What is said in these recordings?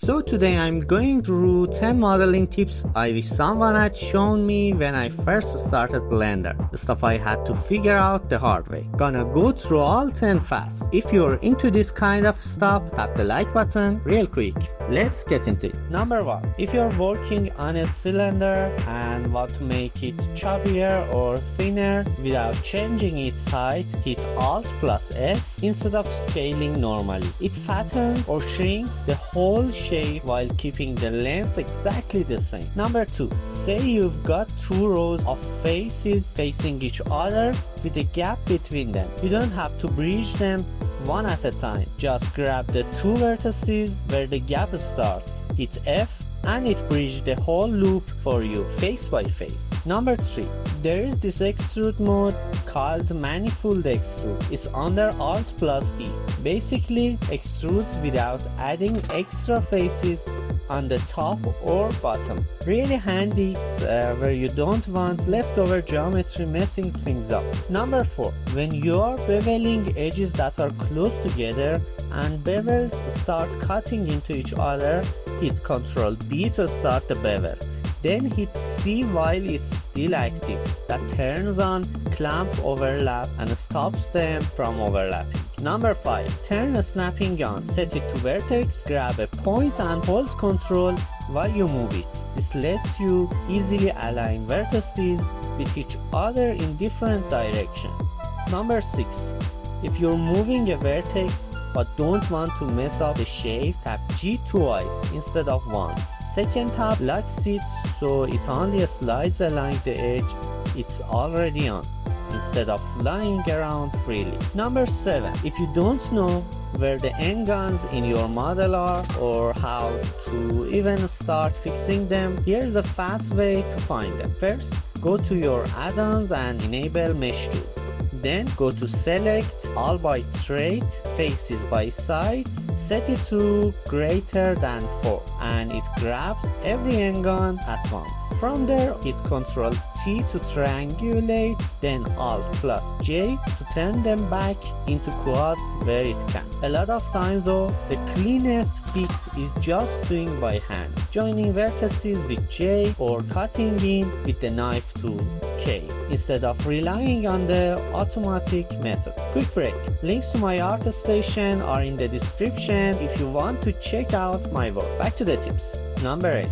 So today I'm going through 10 modeling tips I wish someone had shown me when I first started Blender. The stuff I had to figure out the hard way. Gonna go through all 10 fast. If you're into this kind of stuff, tap the like button real quick. Let's get into it. Number 1. If you're working on a cylinder and want to make it chubbier or thinner without changing its height, hit Alt+S instead of scaling normally. It fattens or shrinks the whole shape while keeping the length exactly the same. Number 2. Say you've got 2 rows of faces facing each other with a gap between them. You don't have to bridge them one at a time. Just grab the 2 vertices where the gap starts, hit F, and it bridges the whole loop for you face by face. Number 3. There is this extrude mode called Manifold Extrude. It's under Alt+E. Basically extrudes without adding extra faces on the top or bottom. Really handy where you don't want leftover geometry messing things up. Number 4. When you are beveling edges that are close together and bevels start cutting into each other, hit Ctrl+B to start the bevel. Then hit C while it's still active. That turns on clamp overlap and stops them from overlapping. Number 5. Turn a snapping on. Set it to vertex, grab a point and hold Ctrl while you move it. This lets you easily align vertices with each other in different directions. Number 6. If you're moving a vertex but don't want to mess up the shape, tap G twice instead of once. Second tap locks it so it only slides along the edge it's already on, instead of flying around freely. Number 7. If you don't know where the n-gons in your model are or how to even start fixing them, here's a fast way to find them. First, go to your add-ons and enable mesh tools. Then go to select all by trait, faces by sides, set it to greater than 4 and it grabs every n-gon at once. From there, hit Ctrl+T to triangulate, then Alt+J to turn them back into quads where it can. A lot of times though, the cleanest fix is just doing by hand, joining vertices with J or cutting in with the knife tool K, instead of relying on the automatic method. Quick break. Links to my ArtStation are in the description if you want to check out my work. Back to the tips. Number 8.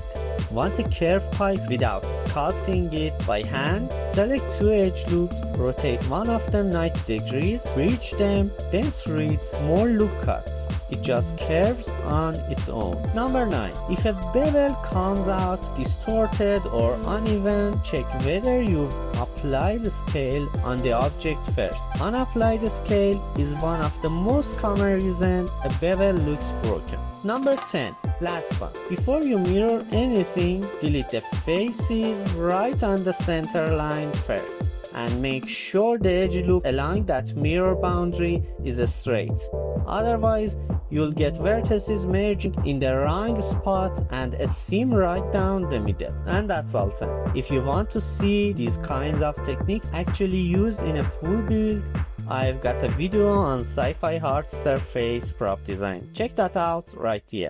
Want a curve pipe without sculpting it by hand? Select 2 edge loops, rotate one of them 90 degrees, bridge them, then treat more loop cuts. It just curves on its own. Number 9. If a bevel comes out distorted or uneven, check whether you've applied scale on the object first. Unapplied scale is one of the most common reasons a bevel looks broken. Number 10. Last one. Before you mirror anything, delete the faces right on the center line first and make sure the edge loop along that mirror boundary is straight. Otherwise, you'll get vertices merging in the wrong spot and a seam right down the middle. And that's all time. If you want to see these kinds of techniques actually used in a full build, I've got a video on sci-fi hard surface prop design. Check that out right here.